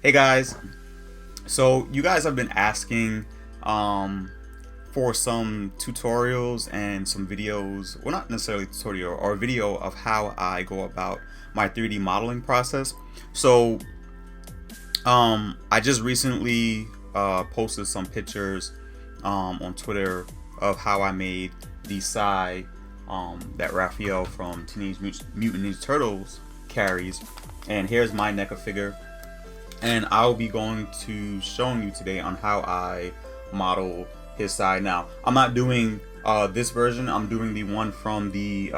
Hey guys, so you guys have been asking um, for some tutorials and some videos, well, not necessarily tutorial, or a video of how I go about my 3D modeling process. So I just recently posted some pictures on Twitter of how I made the Sai that Raphael from Teenage Mutant Ninja Turtles carries. And here's my NECA figure. And I'll be going to showing you today on how I model his side. Now, I'm not doing this version. I'm doing the one from the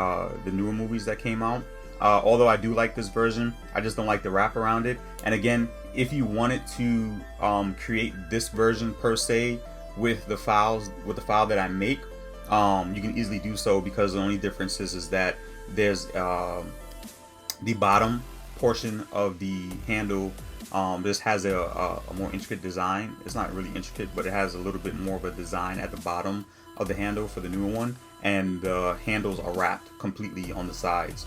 newer movies that came out. Although I do like this version, I just don't like the wrap around it. And again, if you wanted to create this version per se with the file that I make, you can easily do so, because the only difference is that there's the bottom portion of the handle. This has a more intricate design. It's not really intricate, but it has a little bit more of a design at the bottom of the handle for the newer one, and the handles are wrapped completely on the sides.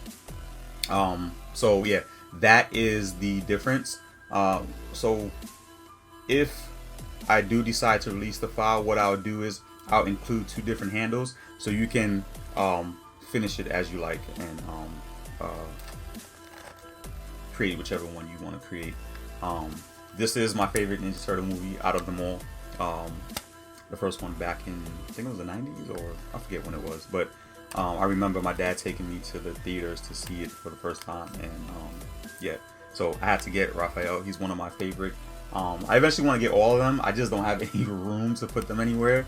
So yeah, that is the difference. So if I do decide to release the file, what I'll do is I'll include two different handles, so you can finish it as you like, and create whichever one you want to create. This is my favorite Ninja Turtle movie out of them all. The first one back in, I think it was the 90s, or I forget when it was, but I remember my dad taking me to the theaters to see it for the first time, and yeah, so I had to get Raphael. He's one of my favorite. I eventually want to get all of them. I just don't have any room to put them anywhere.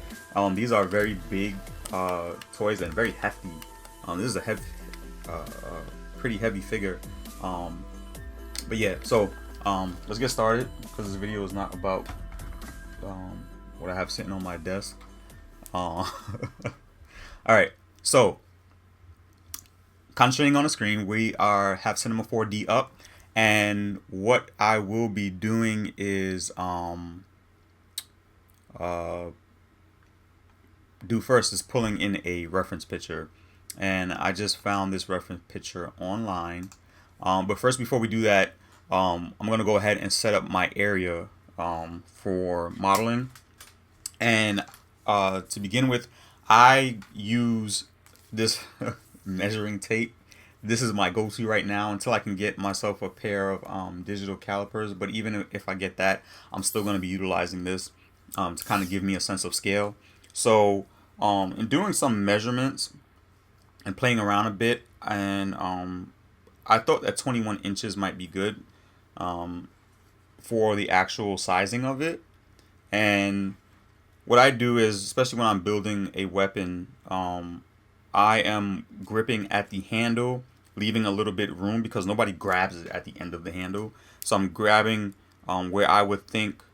These are very big toys and very hefty. This is a heavy, pretty heavy figure. But yeah, so let's get started, because this video is not about what I have sitting on my desk. All right, so concentrating on the screen, we have Cinema 4D up, and what I will be doing is do first is pulling in a reference picture, and I just found this reference picture online. But first, before we do that, I'm going to go ahead and set up my area for modeling. And to begin with, I use this measuring tape. This is my go-to right now until I can get myself a pair of digital calipers. But even if I get that, I'm still going to be utilizing this to kind of give me a sense of scale. So in doing some measurements and playing around a bit, and I thought that 21 inches might be good for the actual sizing of it. And what I do is, especially when I'm building a weapon, I am gripping at the handle, leaving a little bit room, because nobody grabs it at the end of the handle. So I'm grabbing where I would think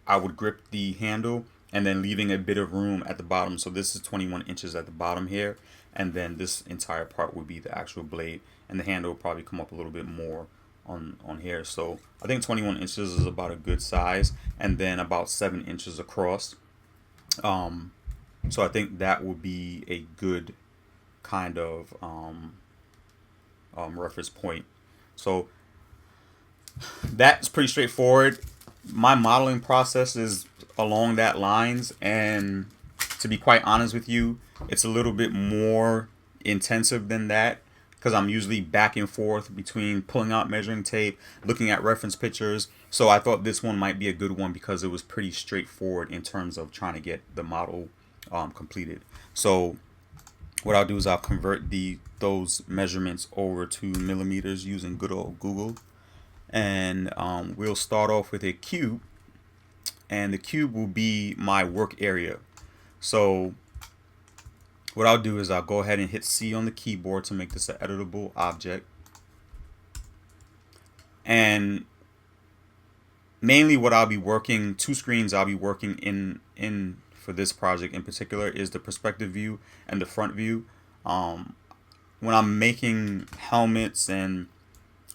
I would grip the handle, and then leaving a bit of room at the bottom. So this is 21 inches at the bottom here, and then this entire part would be the actual blade, and the handle will probably come up a little bit more on here. So I think 21 inches is about a good size, and then about 7 inches across. So I think that would be a good kind of reference point. So that's pretty straightforward. My modeling process is along that lines, and to be quite honest with you, it's a little bit more intensive than that, because I'm usually back and forth between pulling out measuring tape, looking at reference pictures. So I thought this one might be a good one, because it was pretty straightforward in terms of trying to get the model completed. So what I'll do is I'll convert those measurements over to millimeters using good old Google. And we'll start off with a cube, and the cube will be my work area. So what I'll do is I'll go ahead and hit C on the keyboard to make this an editable object. And mainly what I'll be working, two screens I'll be working in for this project in particular, is the perspective view and the front view. When I'm making helmets and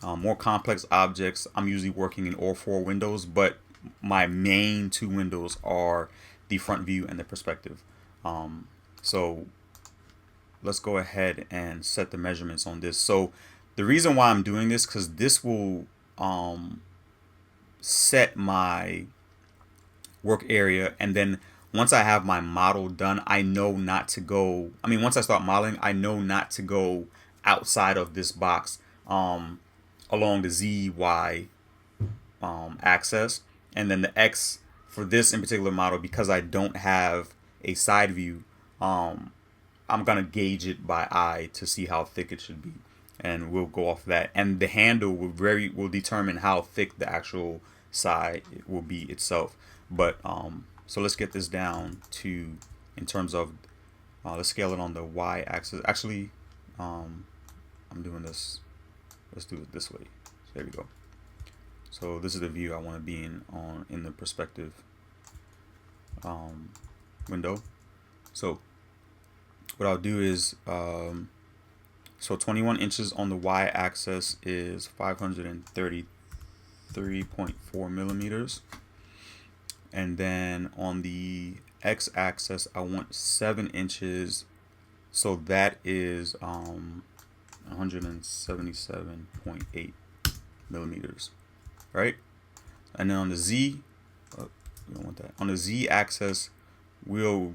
more complex objects, I'm usually working in all four windows, but my main two windows are the front view and the perspective. So let's go ahead and set the measurements on this. So the reason why I'm doing this, because this will set my work area, and then once I have my model done, I know not to go. I mean, once I start modeling, I know not to go outside of this box along the ZY axis, and then the X for this in particular model, because I don't have a side view. I'm gonna gauge it by eye to see how thick it should be, and we'll go off that. And the handle will determine how thick the actual side will be itself. But so let's get this down to, in terms of let's scale it on the Y axis. Actually, I'm doing this. Let's do it this way. So there we go. So this is the view I want to be in the perspective window. So what I'll do is so 21 inches on the Y axis is 533.4 millimeters, and then on the X axis I want 7 inches, so that is 177.8 millimeters, right? And then on the Z, we don't want that. On the Z axis, we'll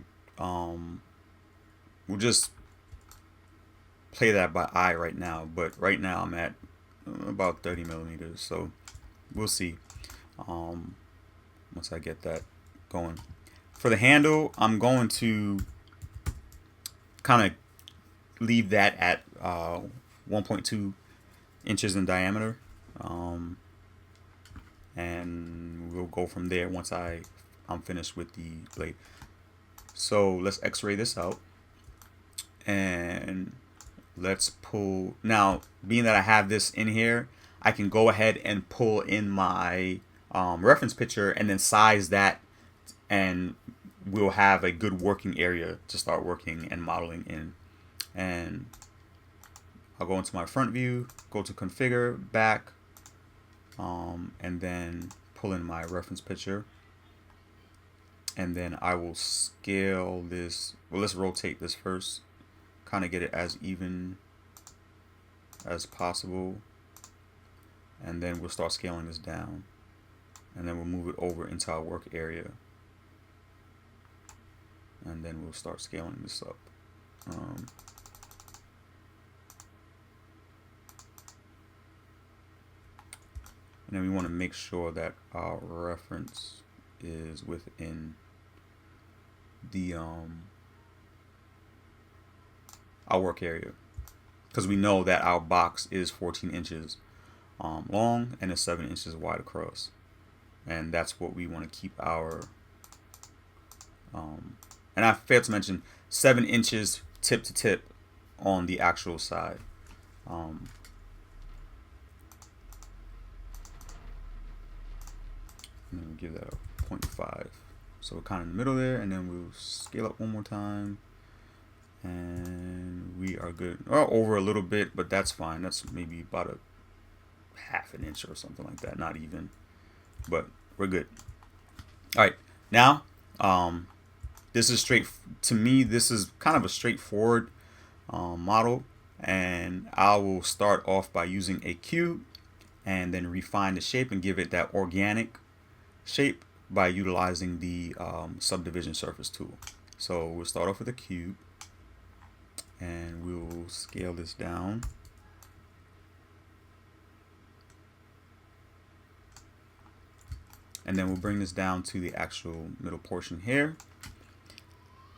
just play that by eye right now, but right now I'm at about 30 millimeters, so we'll see once I get that going. For the handle, I'm going to kind of leave that at 1.2 inches in diameter, and we'll go from there once I'm finished with the blade. So let's x-ray this out, and let's pull. Now, being that I have this in here, I can go ahead and pull in my reference picture and then size that, and we'll have a good working area to start working and modeling in. And I'll go into my front view, go to configure, back, and then pull in my reference picture. And then I will scale this. Well, let's rotate this first, kind of get it as even as possible. And then we'll start scaling this down. And then we'll move it over into our work area. And then we'll start scaling this up. And then we want to make sure that our reference is within the our work area, because we know that our box is 14 inches long and is 7 inches wide across, and that's what we want to keep our and I failed to mention 7 inches tip to tip on the actual side. And then give that a 0.5, so we're kind of in the middle there, and then we'll scale up one more time, and we are good. Or over a little bit, but that's fine. That's maybe about a half an inch or something like that, not even, but we're good. All right, now this is to me this is kind of a straightforward model, and I will start off by using a cube and then refine the shape and give it that organic shape by utilizing the subdivision surface tool. So we'll start off with a cube, and we'll scale this down. And then we'll bring this down to the actual middle portion here.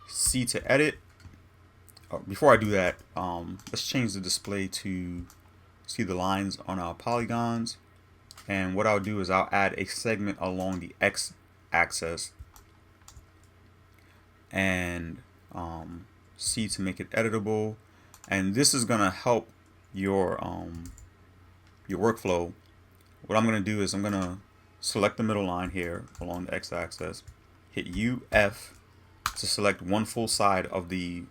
C to edit. Before I do that, let's change the display to see the lines on our polygons. And what I'll do is I'll add a segment along the X axis, and C to make it editable. And this is gonna help your workflow. What I'm gonna do is I'm gonna select the middle line here along the X axis, hit UF to select one full side of the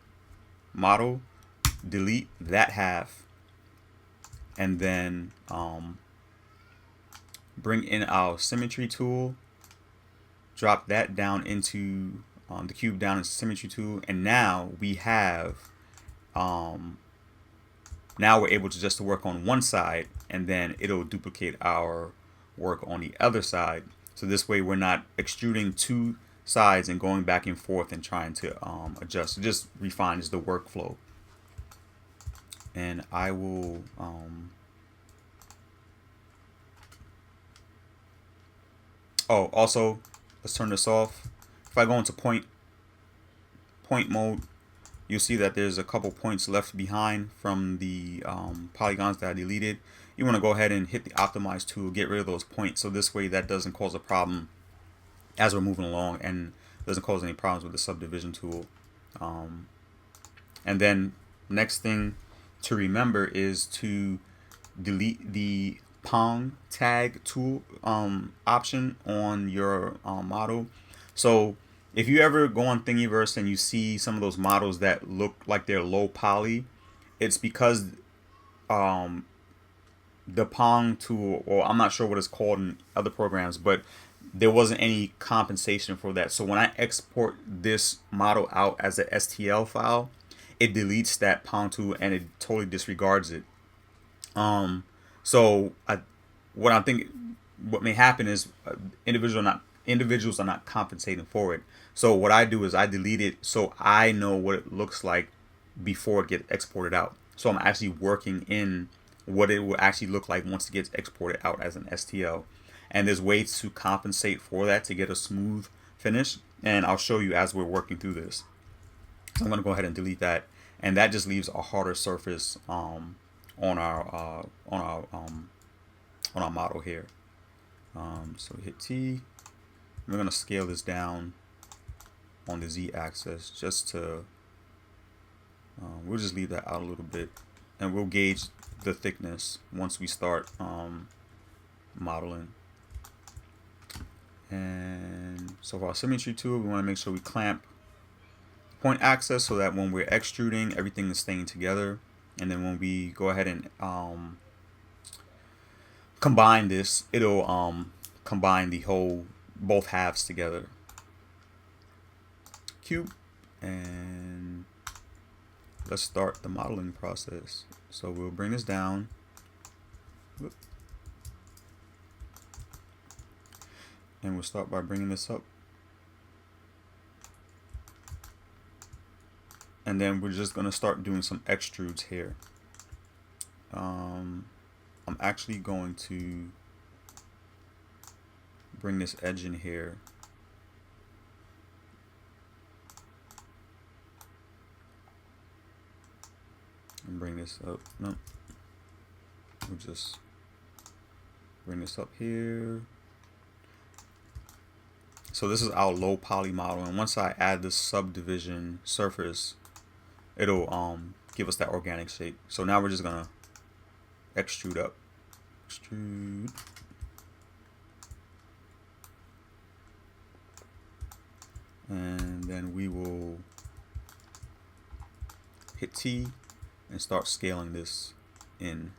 model, delete that half, and then bring in our symmetry tool, drop that down into the cube down into symmetry tool, and now we have now we're able to just work on one side, and then it'll duplicate our work on the other side. So this way we're not extruding two sides and going back and forth and trying to adjust. It just refines the workflow. And I will oh, also, let's turn this off. If I go into point mode, you'll see that there's a couple points left behind from the polygons that I deleted. You want to go ahead and hit the optimize tool, get rid of those points, so this way that doesn't cause a problem as we're moving along and doesn't cause any problems with the subdivision tool. And then next thing to remember is to delete the Pong tag tool option on your model. So if you ever go on Thingiverse and you see some of those models that look like they're low poly, it's because the Pong tool, or I'm not sure what it's called in other programs, but there wasn't any compensation for that. So when I export this model out as a STL file, it deletes that Pong tool and it totally disregards it. So what I'm thinking, what may happen is individuals are not compensating for it. So what I do is I delete it so I know what it looks like before it gets exported out. So I'm actually working in what it will actually look like once it gets exported out as an STL. And there's ways to compensate for that to get a smooth finish. And I'll show you as we're working through this. So I'm going to go ahead and delete that. And that just leaves a harder surface on our model here. So hit T. We're going to scale this down on the Z axis just to, we'll just leave that out a little bit, and we'll gauge the thickness once we start modeling. And so for our symmetry tool, we want to make sure we clamp point axis so that when we're extruding, everything is staying together. And then when we go ahead and combine this, it'll combine the whole, both halves together. Cube, and let's start the modeling process. So we'll bring this down. Whoop. And we'll start by bringing this up. And then we're just going to start doing some extrudes here. I'm actually going to bring this edge in here. And bring this up. No. We'll just bring this up here. So this is our low poly model, and once I add this subdivision surface, it'll give us that organic shape. So now we're just gonna extrude up. Extrude. And then we will hit T and start scaling this in.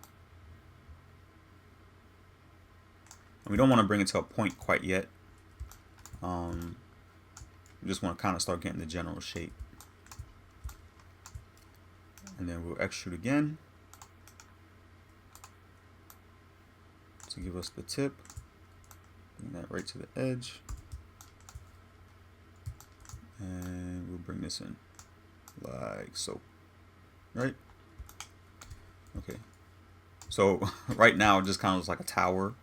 And we don't want to bring it to a point quite yet. We just want to kind of start getting the general shape. And then we'll extrude again to give us the tip. Bring that right to the edge. And we'll bring this in like so. Right? Okay. So right now it just kind of looks like a tower,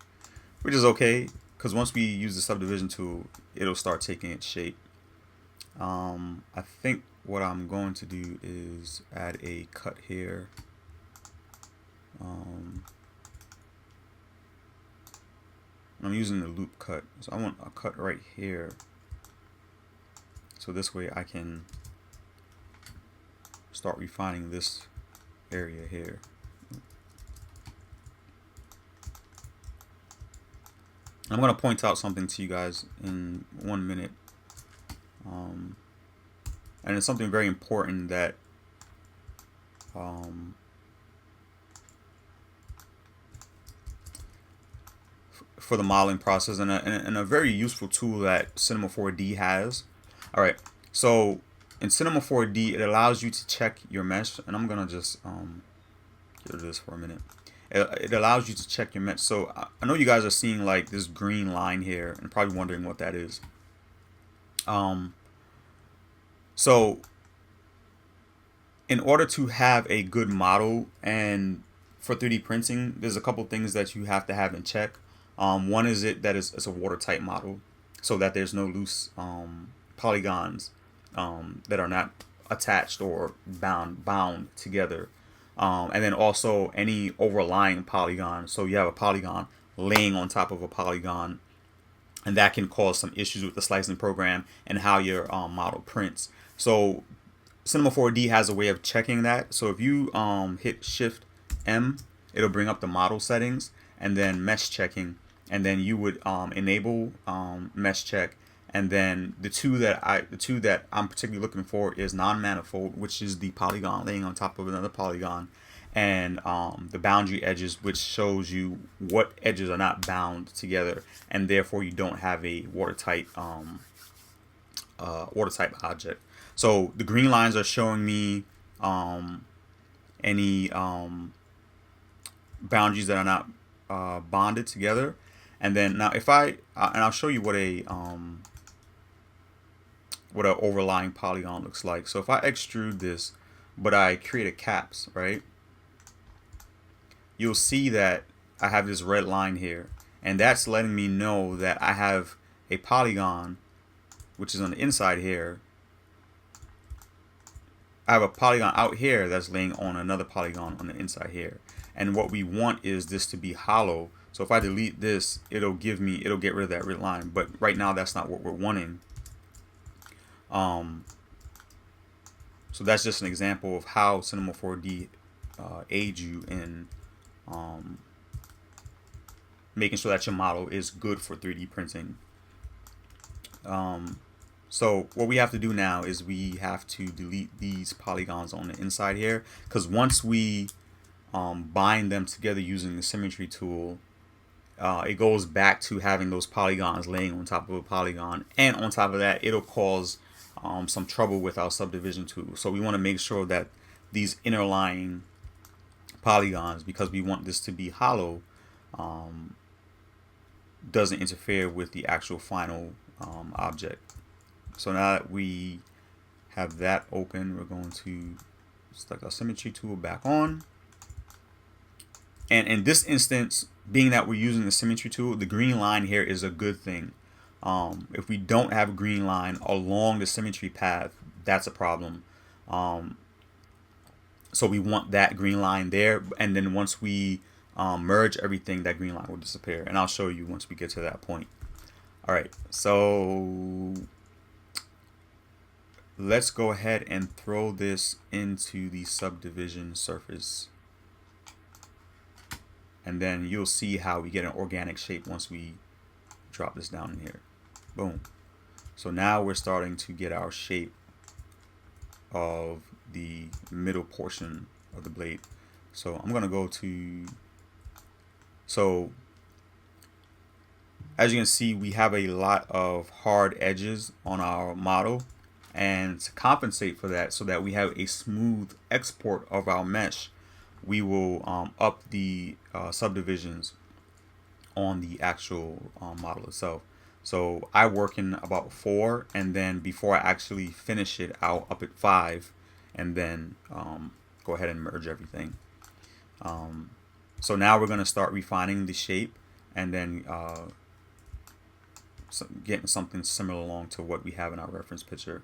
which is okay, because once we use the subdivision tool, it'll start taking its shape. I think what I'm going to do is add a cut here. I'm using the loop cut, so I want a cut right here. So this way I can start refining this area here. I'm going to point out something to you guys in 1 minute. And it's something very important that for the modeling process, and a very useful tool that Cinema 4D has. All right, so in Cinema 4D, it allows you to check your mesh, and I'm gonna just get rid of this for a minute. It allows you to check your mesh. So I know you guys are seeing like this green line here and probably wondering what that is. So in order to have a good model and for 3D printing, there's a couple things that you have to have in check. One is that it's a watertight model, so that there's no loose polygons that are not attached or bound together. And then also any overlying polygon. So you have a polygon laying on top of a polygon, and that can cause some issues with the slicing program and how your model prints. So Cinema 4D has a way of checking that. So if you hit Shift M, it'll bring up the model settings and then mesh checking, and then you would enable mesh check. And then the two that I'm particularly looking for is non-manifold, which is the polygon laying on top of another polygon, and the boundary edges, which shows you what edges are not bound together, and therefore you don't have a watertight watertight object. So the green lines are showing me any boundaries that are not bonded together. And then now if and I'll show you what an overlying polygon looks like. So if I extrude this, but I create a caps, right? You'll see that I have this red line here, and that's letting me know that I have a polygon, which is on the inside here. I have a polygon out here that's laying on another polygon on the inside here. And what we want is this to be hollow. So if I delete this, it'll get rid of that red line. But right now, that's not what we're wanting. So that's just an example of how Cinema 4D aids you in making sure that your model is good for 3D printing. So what we have to do now is we have to delete these polygons on the inside here, because once we bind them together using the symmetry tool, it goes back to having those polygons laying on top of a polygon, and on top of that, it'll cause some trouble with our subdivision tool. So we want to make sure that these interlying polygons, because we want this to be hollow, doesn't interfere with the actual final object. So now that we have that open, we're going to stick our symmetry tool back on. And in this instance, being that we're using the symmetry tool, the green line here is a good thing. If we don't have a green line along the symmetry path, that's a problem. So we want that green line there, and then once we merge everything, that green line will disappear. And I'll show you once we get to that point. All right, so let's go ahead and throw this into the subdivision surface. And then you'll see how we get an organic shape once we drop this down in here. Boom. So now we're starting to get our shape of the middle portion of the blade. So I'm going to go to, so as you can see, we have a lot of hard edges on our model, and to compensate for that so that we have a smooth export of our mesh, we will up the subdivisions on the actual model itself. So I work in about 4, and then before I actually finish it, I'll up it 5, and then go ahead and merge everything. So now we're going to start refining the shape, and then getting something similar along to what we have in our reference picture.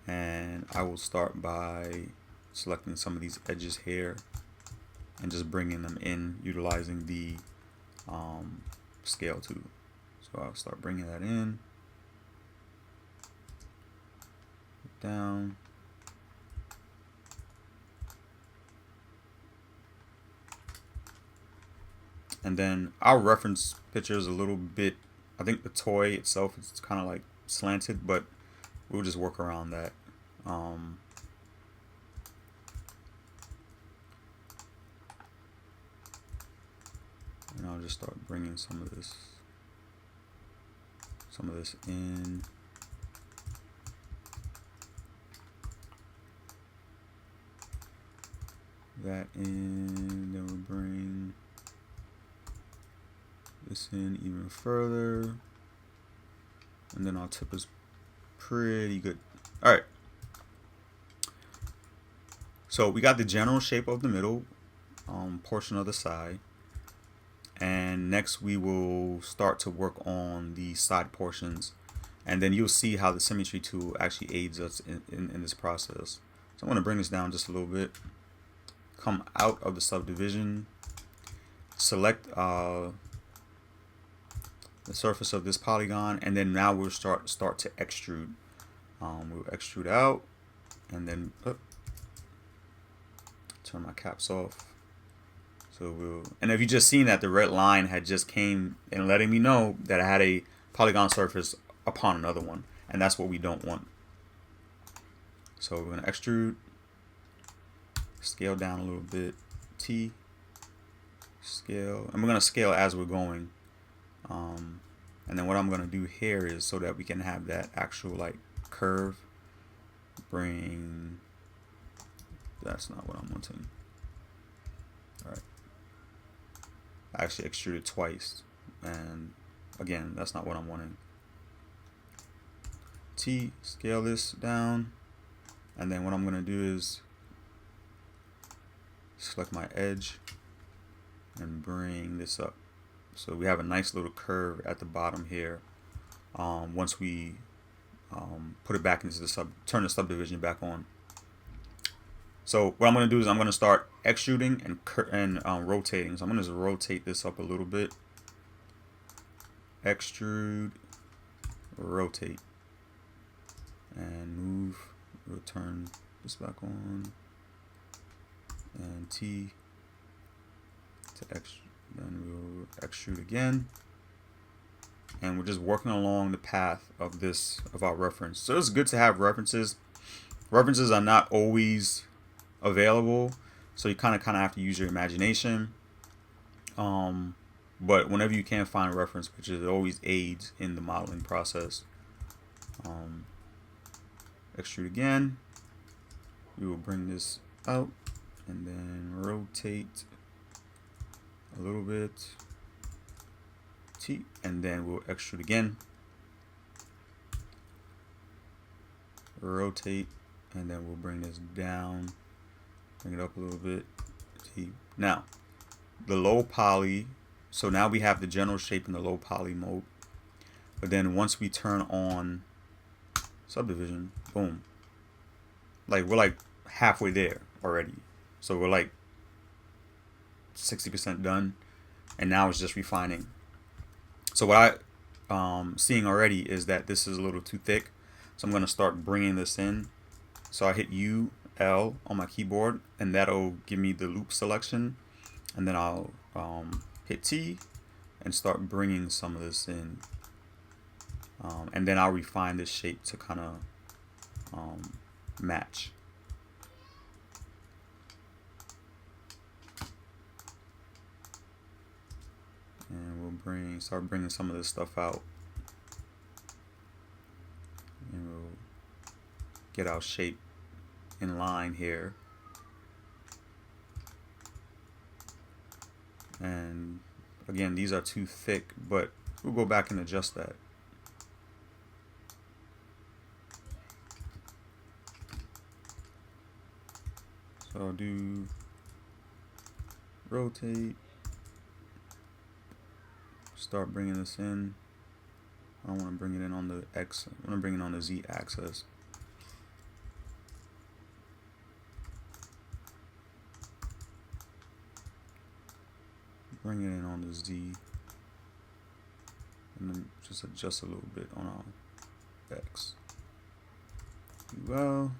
And I will start by selecting some of these edges here and just bringing them in, utilizing the scale tool. So I'll start bringing that in, down, and then our reference picture is a little bit, I think the toy itself is kind of like slanted, but we'll just work around that. And I'll just start bringing some of this in. that in, then we'll bring this in even further, and then our tip is pretty good. All right, so we got the general shape of the middle portion of the side, and next we will start to work on the side portions, and then you'll see how the symmetry tool actually aids us in this process. So I'm going to bring this down just a little bit, come out of the subdivision, select the surface of this polygon, and then now we'll start to extrude. We'll extrude out, and then turn my caps off. So and if you just seen that the red line had just came and letting me know that I had a polygon surface upon another one, and that's what we don't want. So we're going to extrude, scale down a little bit, T, scale, and we're going to scale as we're going. And then what I'm going to do here is, so that we can have that actual like curve, bring, that's not what I'm wanting. All right, I actually extruded twice, and again, that's not what I'm wanting. T, scale this down, and then what I'm going to do is select my edge and bring this up. So we have a nice little curve at the bottom here. Once we put it back into the turn the subdivision back on. So what I'm going to do is I'm going to start extruding and rotating. So I'm going to just rotate this up a little bit. Extrude, rotate, and move. We'll turn this back on, and T to extrude. Then we'll extrude again, and we're just working along the path of our reference. So it's good to have references. References are not always available, so you kind of have to use your imagination. But whenever you can find a reference picture, it always aids in the modeling process. Extrude again. We will bring this out and then rotate a little bit, T, and then we'll extrude again, rotate, and then we'll bring this down, bring it up a little bit, T. Now, the low poly, so now we have the general shape in the low poly mode, but then once we turn on subdivision, boom, like we're like halfway there already. So we're like 60% done, and now it's just refining. So what I'm seeing already is that this is a little too thick, so I'm going to start bringing this in. So I hit U, L on my keyboard, and that'll give me the loop selection, and then I'll hit T and start bringing some of this in, and then I'll refine this shape to kind of match. And we'll start bringing some of this stuff out, and we'll get our shape in line here. And again, these are too thick, but we'll go back and adjust that. So I'll do rotate, start bringing this in. I don't want to bring it in on the X, I want to bring it on the Z axis. Bring it in on the Z, and then just adjust a little bit on our X. Well,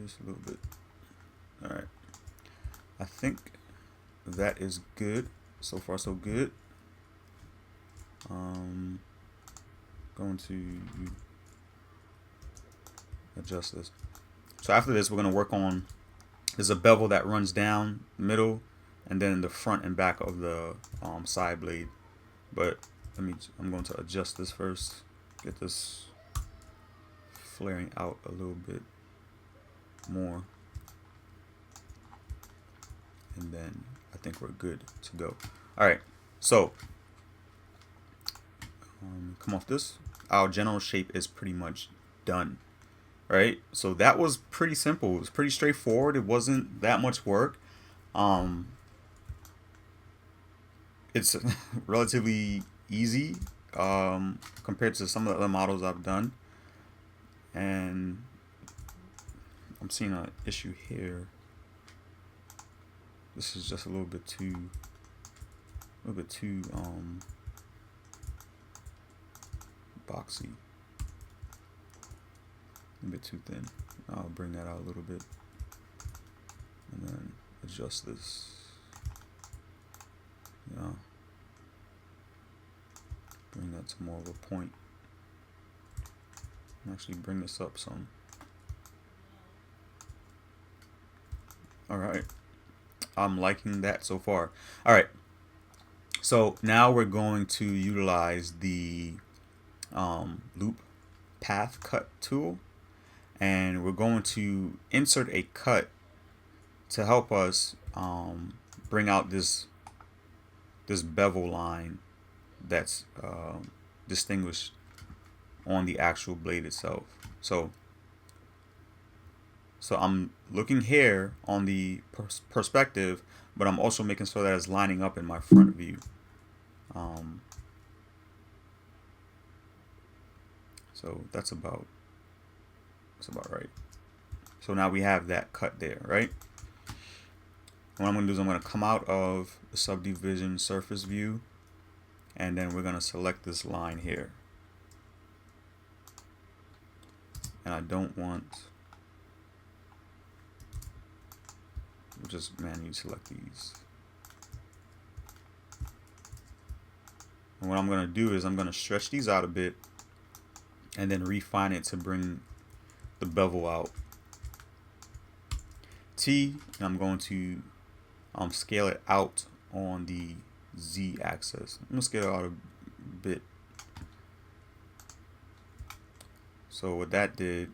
just a little bit. All right, I think that is good. So far, so good. Going to adjust this. So after this, we're going to work on, there's a bevel that runs down the middle and then the front and back of the side blade. But I'm going to adjust this first, get this flaring out a little bit more, and then I think we're good to go. All right, so come off this. Our general shape is pretty much done, right? So that was pretty simple. It was pretty straightforward. It wasn't that much work. It's relatively easy compared to some of the other models I've done, and I'm seeing an issue here. This is just a little bit too boxy, a bit too thin. I'll bring that out a little bit and then adjust this. Bring that to more of a point. And actually bring this up some. Alright. I'm liking that so far. Alright. So now we're going to utilize the loop path cut tool. And we're going to insert a cut to help us bring out this bevel line that's distinguished on the actual blade itself. So I'm looking here on the perspective, but I'm also making sure that it's lining up in my front view. So that's about right. So now we have that cut there, right? What I'm going to do is I'm going to come out of the subdivision surface view, and then we're going to select this line here. And I don't want, we'll just manually select these. And what I'm going to do is I'm going to stretch these out a bit and then refine it to bring the bevel out. T, and I'm going to scale it out on the Z axis. I'm gonna scale it out a bit. So what that did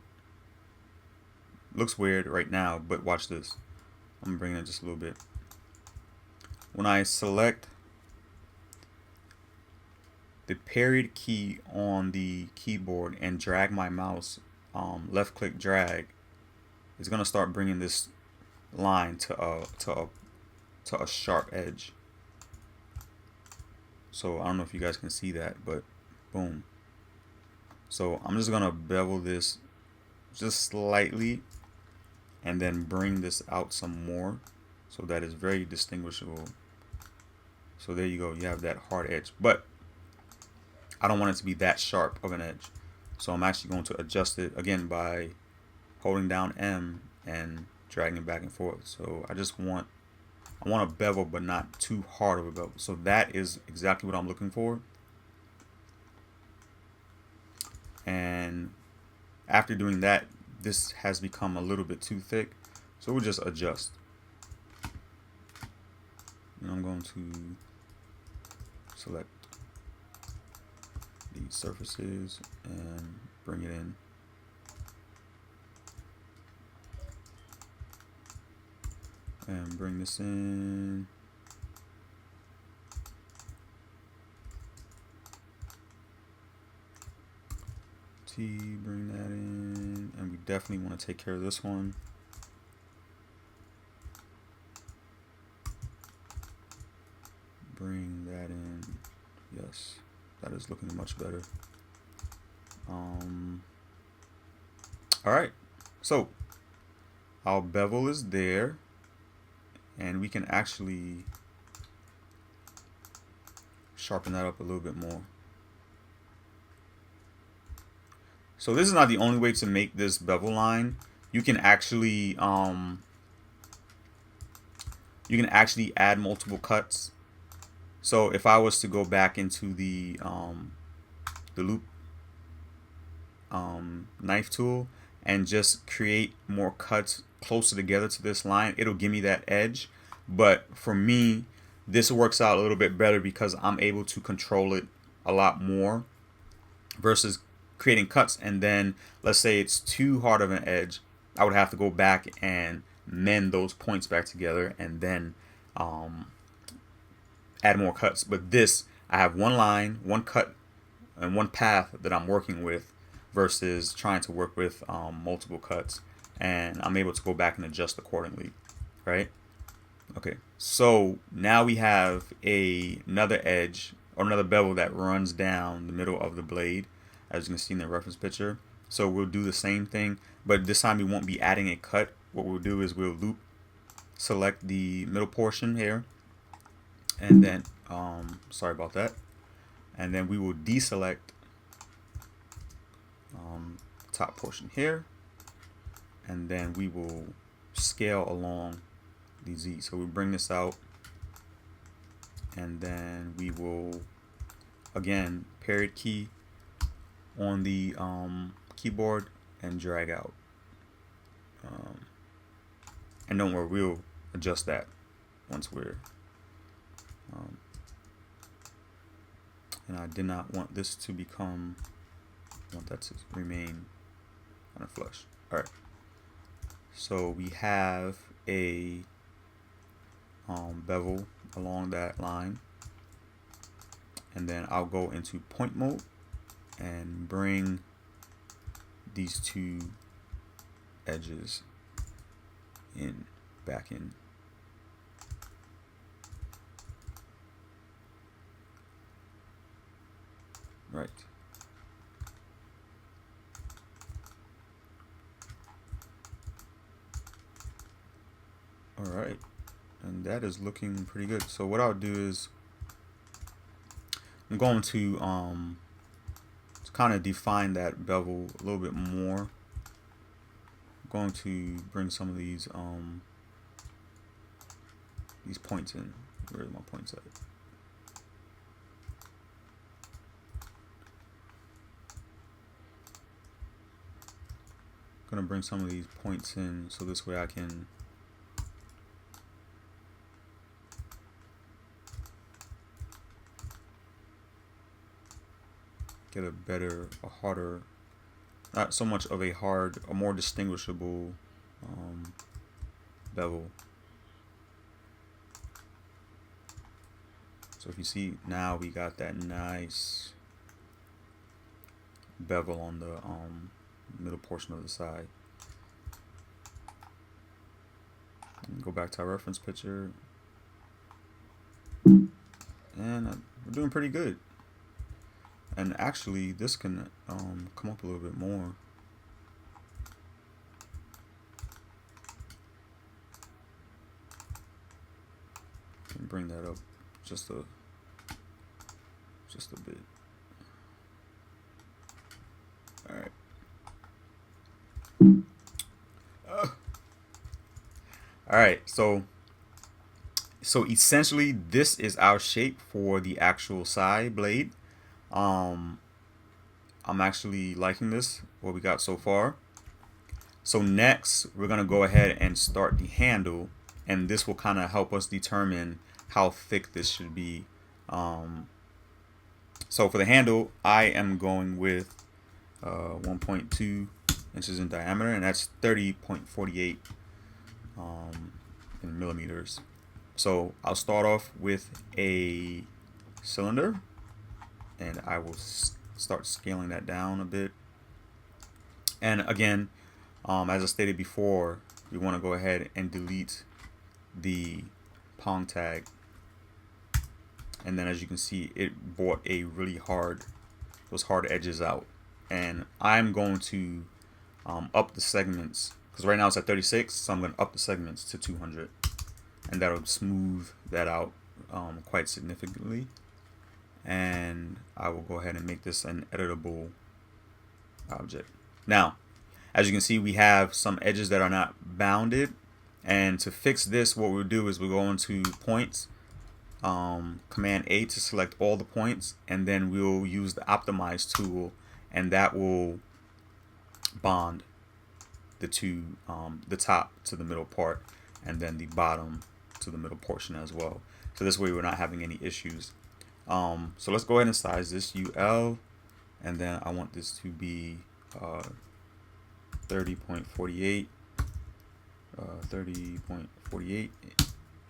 looks weird right now, but watch this. I'm gonna bring it just a little bit. When I select the period key on the keyboard and drag my mouse, left click drag, it's gonna start bringing this line to a sharp edge. So I don't know if you guys can see that, but boom. So I'm just gonna bevel this just slightly and then bring this out some more so that it's very distinguishable. So there you go, you have that hard edge, but I don't want it to be that sharp of an edge. So I'm actually going to adjust it again by holding down M and dragging it back and forth. So I want a bevel, but not too hard of a bevel. So that is exactly what I'm looking for. And after doing that, this has become a little bit too thick. So we'll just adjust. And I'm going to select these surfaces and bring it in. And bring this in. T, bring that in. And we definitely want to take care of this one. Bring that in. Yes, that is looking much better. Alright, so our bevel is there. And we can actually sharpen that up a little bit more. So this is not the only way to make this bevel line. You can actually add multiple cuts. So if I was to go back into the loop knife tool and just create more cuts closer together to this line, it'll give me that edge. But for me, this works out a little bit better because I'm able to control it a lot more versus creating cuts, and then let's say it's too hard of an edge, I would have to go back and mend those points back together and then add more cuts. But this, I have one line, one cut, and one path that I'm working with versus trying to work with multiple cuts, and I'm able to go back and adjust accordingly, right? Okay, so now we have another edge or another bevel that runs down the middle of the blade, as you can see in the reference picture. So we'll do the same thing, but this time we won't be adding a cut. What we'll do is we'll loop select the middle portion here, and then sorry about that, and then we will deselect top portion here, and then we will scale along the Z. So we bring this out, and then we will again period key on the keyboard and drag out, and don't worry, we'll adjust that once we're and I did not want this to become, I want that to remain kind of flush. All right, so we have a bevel along that line, and then I'll go into point mode and bring these two edges back in. Right. All right, and that is looking pretty good. So what I'll do is I'm going to kind of define that bevel a little bit more. I'm going to bring some of these points in. Where are my points at? I'm gonna bring some of these points in so this way I can get a harder, not so much of a more distinguishable bevel. So if you see now, we got that nice bevel on the middle portion of the side. Go back to our reference picture, and we're doing pretty good. And actually, this can come up a little bit more. And bring that up just a bit. All right. All right, so essentially this is our shape for the actual Sai blade. I'm actually liking this, what we got so far. So next we're gonna go ahead and start the handle, and this will kind of help us determine how thick this should be. So for the handle, I am going with 1.2 inches in diameter, and that's 30.48 in millimeters. So I'll start off with a cylinder, and I will start scaling that down a bit. And again, as I stated before, we want to go ahead and delete the Pong tag, and then as you can see, it brought a really those hard edges out. And I'm going to up the segments, because right now it's at 36, so I'm going to up the segments to 200, and that'll smooth that out quite significantly. And I will go ahead and make this an editable object. Now, as you can see, we have some edges that are not bounded, and to fix this, what we'll do is we'll go into points, Command A to select all the points, and then we'll use the optimize tool, and that will bond the two, the top to the middle part, and then the bottom to the middle portion as well. So this way we're not having any issues. So let's go ahead and size this UL and then I want this to be 30.48 30.48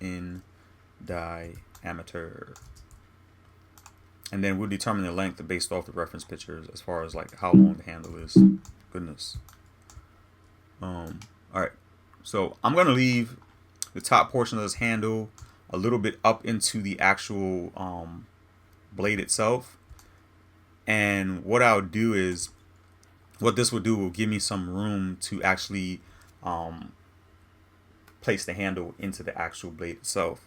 in diameter, and then we'll determine the length based off the reference pictures as far as like how long the handle is. Goodness. All right, so I'm gonna leave the top portion of this handle a little bit up into the actual blade itself, and what I'll do is, what this will do will give me some room to actually place the handle into the actual blade itself.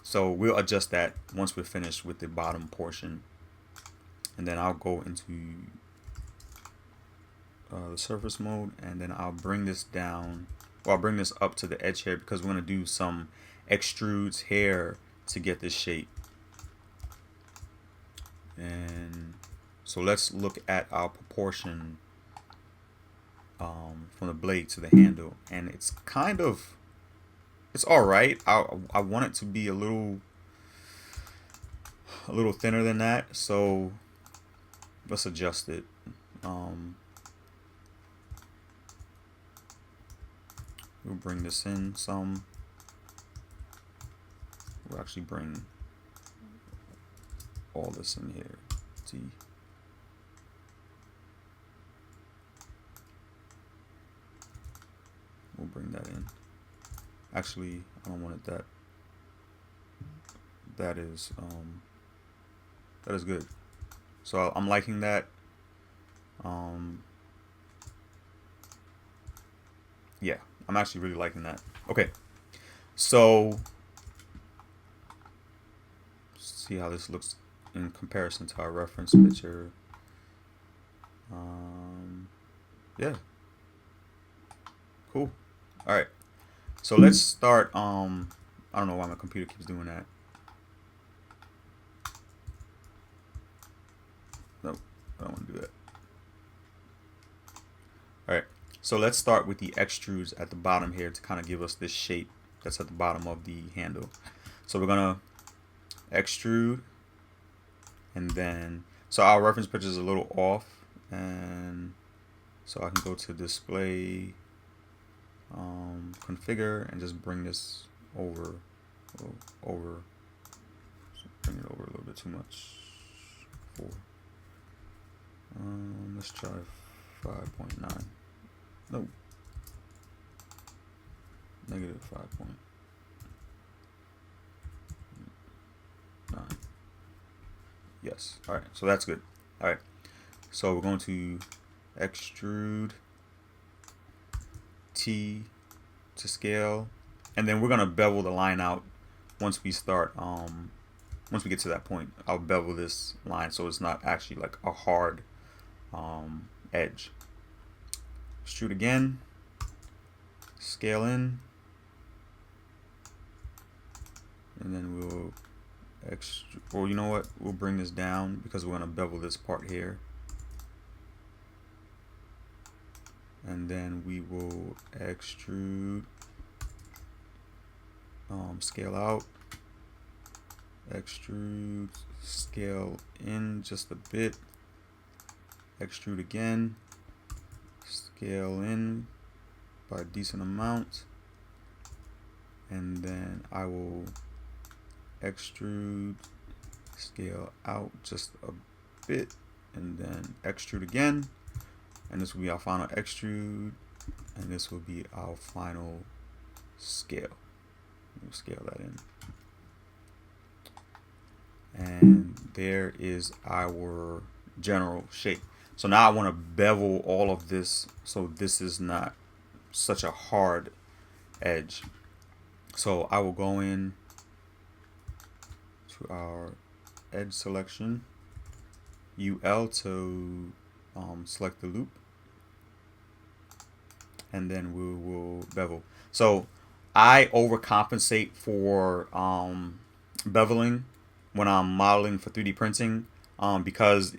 So we'll adjust that once we're finished with the bottom portion, and then I'll go into the surface mode, and then I'll bring this down. Well, I'll bring this up to the edge here because we're going to do some extrudes here to get this shape. And so let's look at our proportion from the blade to the handle, and it's all right. I want it to be a little thinner than that, so let's adjust it. We'll bring this in some. We'll actually bring all this in here. T. We'll bring that in. Actually, I don't want it that. That is good. So I'm liking that. Yeah, I'm actually really liking that. Okay, so see how this looks in comparison to our reference picture. Yeah, cool. All right, so let's start. I don't know why my computer keeps doing that. Nope, I don't want to do that. All right, so let's start with the extrudes at the bottom here to kind of give us this shape that's at the bottom of the handle. So we're gonna extrude, and then so our reference picture is a little off, and so I can go to display, configure, and just bring this over, so bring it over a little bit too much. Let's try 5.9. Nope. Negative 5.9. Yes. All right. So that's good. All right. So we're going to extrude T to scale, and then we're gonna bevel the line out once we start. Once we get to that point, I'll bevel this line so it's not actually like a hard edge. Extrude again. Scale in, and then we'll extrude. Or you know what? We'll bring this down because we're gonna bevel this part here. And then we will extrude, scale out, extrude, scale in just a bit, extrude again, scale in by a decent amount, and then I will extrude, scale out just a bit, and then extrude again. And this will be our final extrude, and this will be our final scale. We'll scale that in. And there is our general shape. So now I want to bevel all of this so this is not such a hard edge. So I will go in to our edge selection, UL to select the loop, and then we will bevel. So I overcompensate for beveling when I'm modeling for 3D printing, because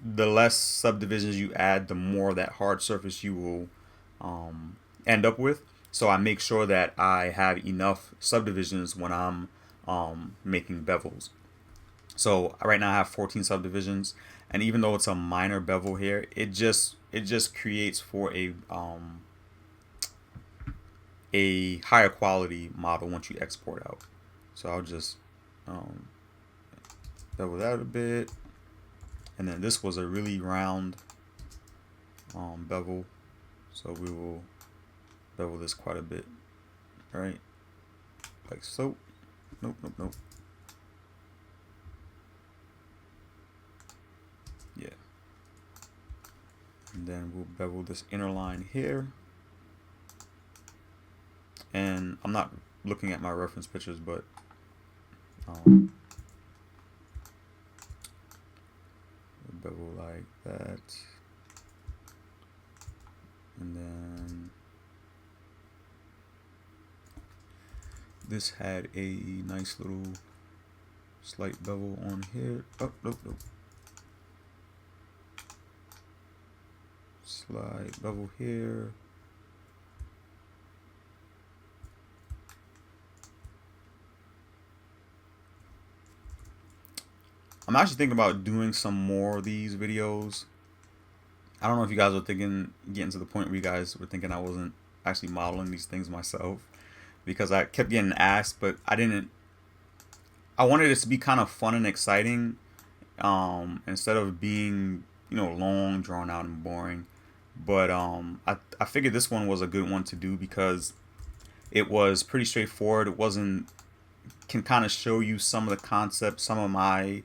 the less subdivisions you add, the more that hard surface you will end up with. So I make sure that I have enough subdivisions when I'm making bevels. So right now I have 14 subdivisions, and even though it's a minor bevel here, it just creates for a higher quality model once you export out. So I'll just um, bevel that a bit, and then this was a really round bevel, so we will bevel this quite a bit, right? Like so. Nope, nope, nope. Yeah. And then we'll bevel this inner line here. And I'm not looking at my reference pictures, but bevel like that. And then this had a nice little slight bevel on here. Oh, nope, nope. Slight bevel here. I'm actually thinking about doing some more of these videos. I don't know if you guys are thinking, getting to the point where you guys were thinking I wasn't actually modeling these things myself, because I kept getting asked, but I didn't. I wanted it to be kind of fun and exciting, instead of being, long, drawn out, and boring. But I figured this one was a good one to do because it was pretty straightforward. It wasn't can kind of show you some of the concepts, some of my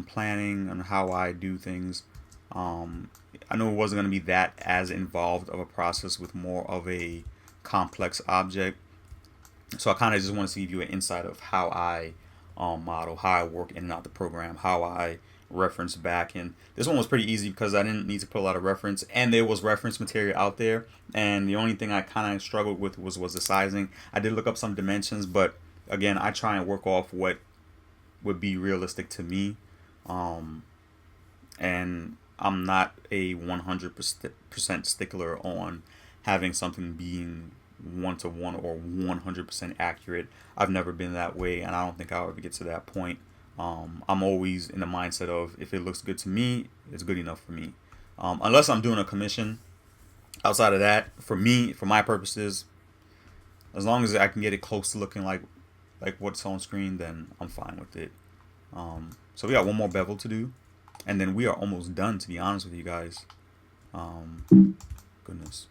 planning and how I do things. Um, I know it wasn't going to be that as involved of a process with more of a complex object. So I kind of just want to give you an insight of how I model, how I work in and out the program, how I reference back. And this one was pretty easy because I didn't need to put a lot of reference, and there was reference material out there. And the only thing I kind of struggled with was the sizing. I did look up some dimensions, but again, I try and work off what would be realistic to me. Um, and I'm not a 100% stickler on having something being 1-to-1 or 100% accurate. I've never been that way, and I don't think I'll ever get to that point. I'm always in the mindset of if it looks good to me, it's good enough for me. Unless I'm doing a commission. Outside of that, for me, for my purposes, as long as I can get it close to looking like what's on screen, then I'm fine with it. So we got one more bevel to do, and then we are almost done, to be honest with you guys. Goodness.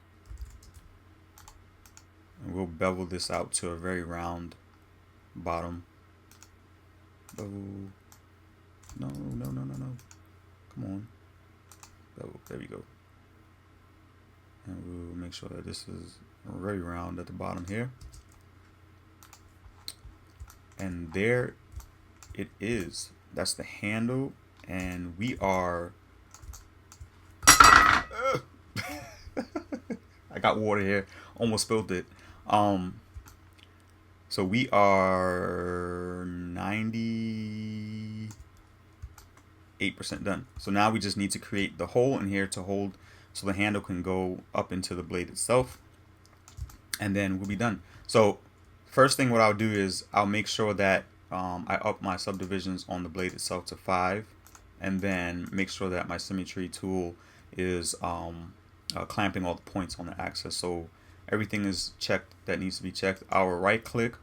And we'll bevel this out to a very round bottom. Bevel. No, no, no, no, no. Come on. Bevel. There we go. And we'll make sure that this is very round at the bottom here. And there it is. That's the handle. And we are... I got water here. Almost spilled it. So we are 98% done. So now we just need to create the hole in here to hold so the handle can go up into the blade itself. And then we'll be done. So first thing what I'll do is I'll make sure that I up my subdivisions on the blade itself to 5. And then make sure that my symmetry tool is clamping all the points on the axis. So everything is checked that needs to be checked. I'll right click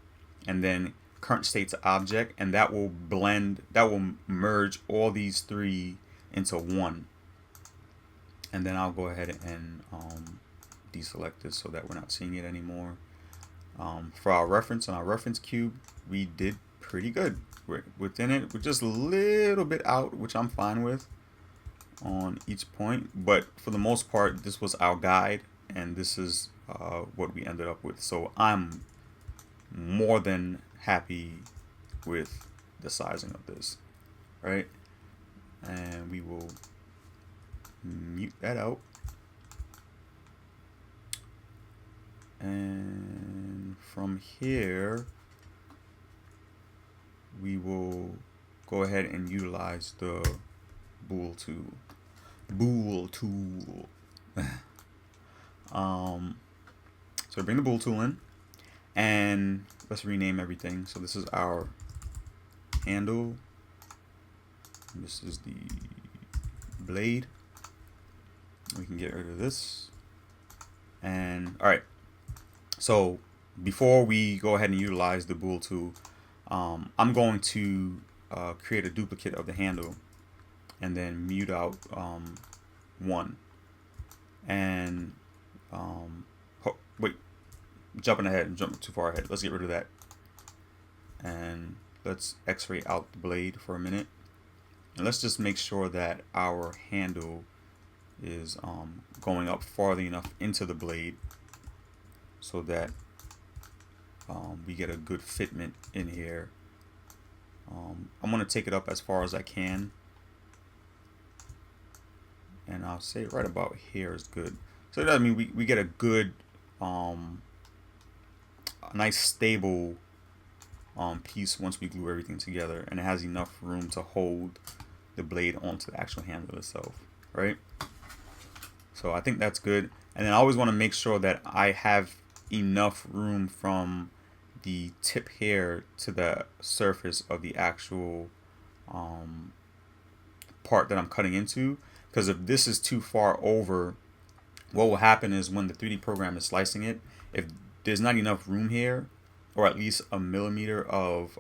and then current state to object, and that will blend, that will merge all these three into one. And then I'll go ahead and deselect this so that we're not seeing it anymore. For our reference on our reference cube, we did pretty good. We're within it. We're just a little bit out, which I'm fine with on each point. But for the most part, this was our guide, and this is what we ended up with. So I'm more than happy with the sizing of this, right? And we will mute that out. And from here, we will go ahead and utilize the bool tool. So bring the bool tool in, and let's rename everything. So this is our handle, This is the blade. We can get rid of this. And all right, so before we go ahead and utilize the bool tool, I'm going to create a duplicate of the handle and then mute out one. And wait, jumping ahead, jump too far ahead. Let's get rid of that. And let's x-ray out the blade for a minute. And let's just make sure that our handle is going up farther enough into the blade so that we get a good fitment in here. I'm going to take it up as far as I can, and I'll say right about here is good. So that means we get a good, a nice stable piece once we glue everything together, and it has enough room to hold the blade onto the actual handle itself, right? So I think that's good. And then I always want to make sure that I have enough room from the tip here to the surface of the actual part that I'm cutting into, because if this is too far over, what will happen is when the 3D program is slicing it, if there's not enough room here, or at least a millimeter of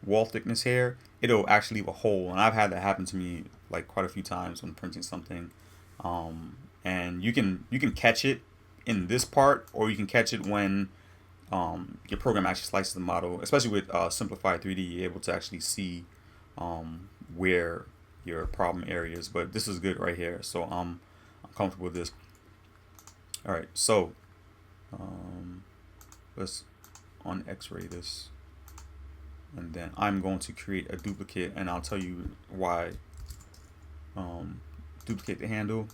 wall thickness here, it'll actually leave a hole. And I've had that happen to me like quite a few times when printing something. And you can catch it in this part, or you can catch it when your program actually slices the model. Especially with Simplified 3D, you're able to actually see where your problem area is. But this is good right here, so I'm comfortable with this. All right, so let's on X-ray this, and then I'm going to create a duplicate, and I'll tell you why. Duplicate the handle.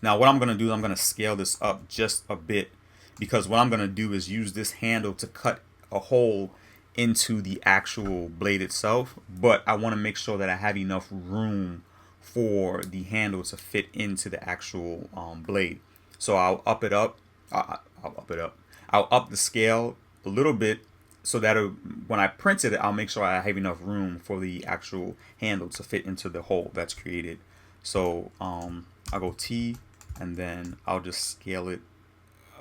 Now what I'm going to do is I'm going to scale this up just a bit, because what I'm going to do is use this handle to cut a hole into the actual blade itself, but I want to make sure that I have enough room for the handle to fit into the actual blade. So I'll up it up. I'll up the scale a little bit so that when I print it, I'll make sure I have enough room for the actual handle to fit into the hole that's created. So I'll go T, and then I'll just scale it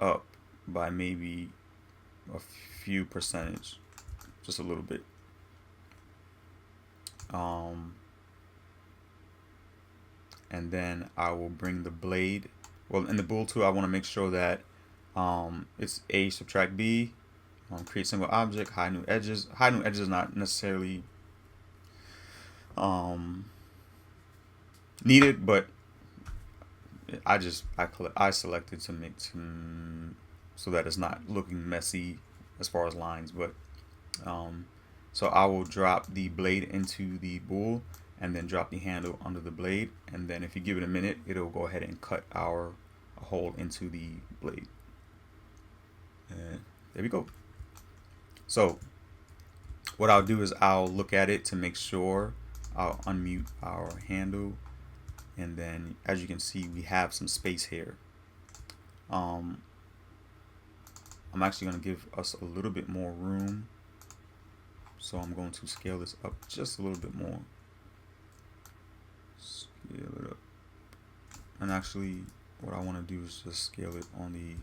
up by maybe a few percentage, just a little bit. And then I will bring the blade. Well, in the bool tool, I want to make sure that it's A subtract B, create single object, hide new edges. Hide new edges is not necessarily needed, but I selected to make so that it's not looking messy as far as lines. But so I will drop the blade into the bool, and then drop the handle under the blade, and then if you give it a minute, it'll go ahead and cut our hole into the blade. And there we go. So what I'll do is I'll look at it to make sure. I'll unmute our handle, and then as you can see, we have some space here. I'm actually going to give us a little bit more room, so I'm going to scale this up just a little bit more. Scale it up, and actually what I want to do is just scale it on the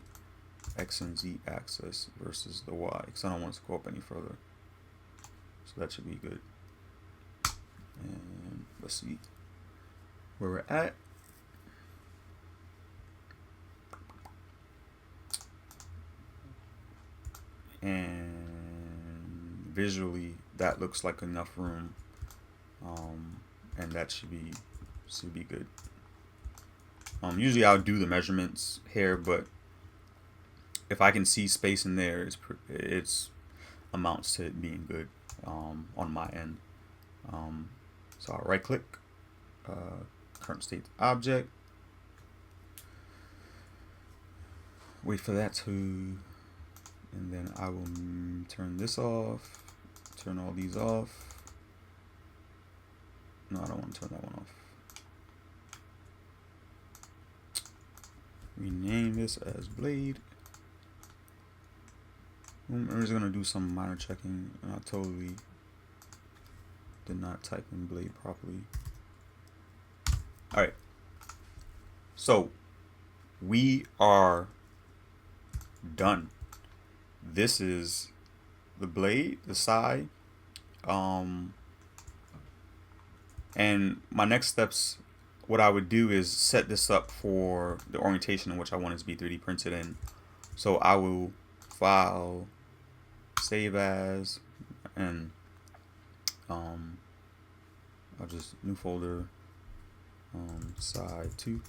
X and Z axis versus the Y, because I don't want it to go up any further. So that should be good. And let's see where we're at. And visually that looks like enough room, and that should be good. Usually I'll do the measurements here, but if I can see space in there, it's amounts to it being good on my end. So I'll right click, current state object, wait for that to, and then I will turn this off, turn all these off. No, I don't want to turn that one off. Rename this as blade. I'm just gonna do some minor checking, and I'll totally did not type in blade properly. All right, so we are done. This is the blade, the side, and my next steps, what I would do is set this up for the orientation in which I want it to be 3D printed in. So I will file, save as, and I'll just new folder, side 2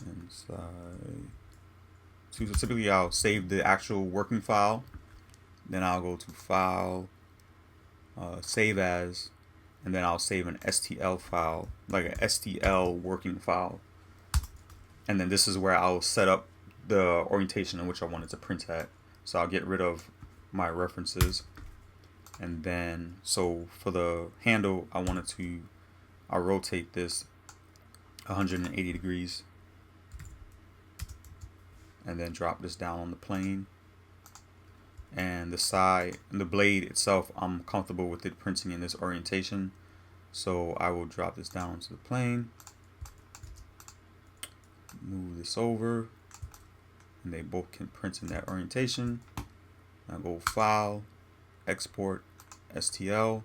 and side 2. So typically I'll save the actual working file, then I'll go to file, save as, and then I'll save an STL file, like an STL working file. And then this is where I'll set up the orientation in which I want it to print at. So I'll get rid of my references. And then, so for the handle, I'll rotate this 180 degrees. And then drop this down on the plane. And the side, and the blade itself, I'm comfortable with it printing in this orientation. So I will drop this down to the plane. Move this over. And they both can print in that orientation. I'll go File, Export, STL,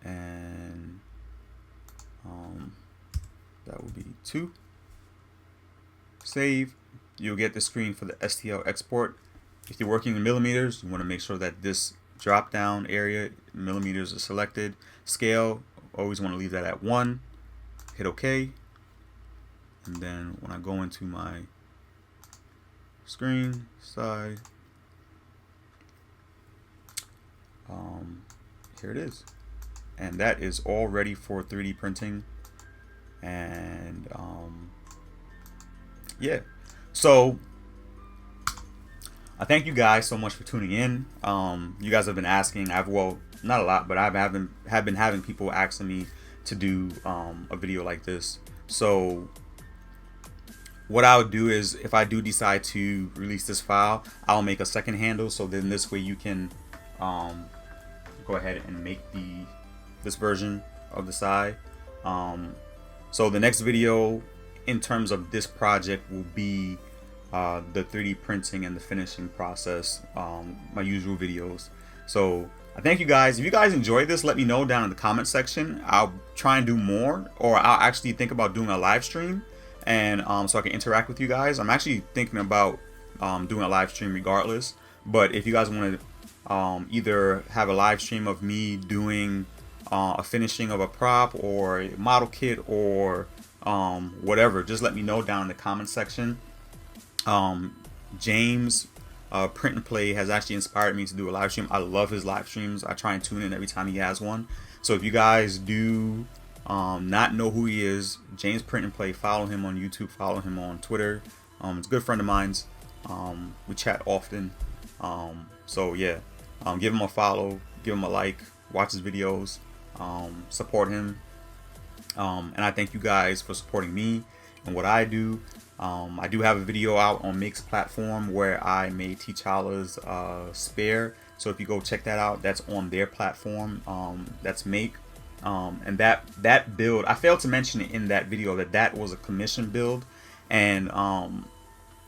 and that will be 2. Save. You'll get the screen for the STL export. If you're working in millimeters, you want to make sure that this drop down area, millimeters, is selected. Scale, always want to leave that at 1. Hit OK. And then when I go into my screen side, here it is, and that is all ready for 3D printing. And yeah, so I thank you guys so much for tuning in. You guys have been asking, well, not a lot, but have been having people asking me to do a video like this. So what I would do is, if I do decide to release this file, I'll make a second handle, so then this way you can go ahead and make this version of the side. So the next video in terms of this project will be the 3D printing and the finishing process, my usual videos. So I thank you guys. If you guys enjoyed this, let me know down in the comment section. I'll try and do more, or I'll actually think about doing a live stream, and so I can interact with you guys. I'm actually thinking about doing a live stream regardless, but if you guys want to either have a live stream of me doing a finishing of a prop or a model kit or whatever, just let me know down in the comment section. James Print and Play has actually inspired me to do a live stream. I love his live streams. I try and tune in every time he has one. So if you guys do not know who he is, James Print and Play, follow him on YouTube, follow him on Twitter. It's a good friend of mine's. We chat often. So yeah, give him a follow, give him a like, watch his videos, support him. And I thank you guys for supporting me and what I do. I do have a video out on Make's platform where I made T'Challa's spare. So if you go check that out, that's on their platform. That's Make. And that build, I failed to mention it in that video that was a commission build. And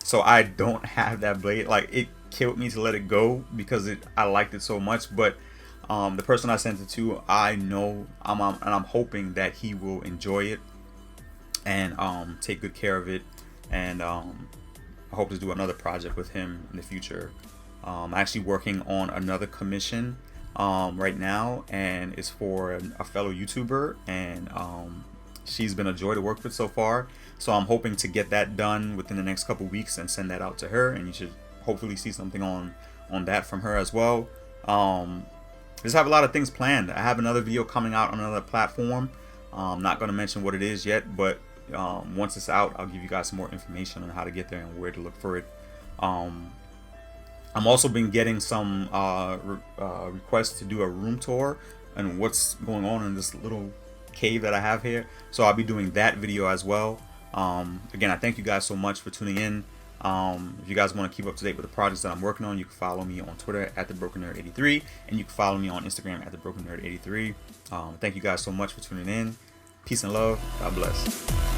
so I don't have that blade. Like, it killed me to let it go because I liked it so much. But the person I sent it to, I know, and I'm hoping that he will enjoy it and take good care of it. And I hope to do another project with him in the future. I'm actually working on another commission right now, and it's for a fellow YouTuber, and she's been a joy to work with so far. So I'm hoping to get that done within the next couple weeks and send that out to her, and you should hopefully see something on that from her as well. Just have a lot of things planned. I have another video coming out on another platform. I'm not going to mention what it is yet, but once it's out, I'll give you guys some more information on how to get there and where to look for it. I'm also been getting some requests to do a room tour and what's going on in this little cave that I have here. So I'll be doing that video as well. Again, I thank you guys so much for tuning in. If you guys want to keep up to date with the projects that I'm working on, you can follow me on Twitter at TheBrokenNerd83, and you can follow me on Instagram at TheBrokenNerd83. Thank you guys so much for tuning in. Peace and love. God bless.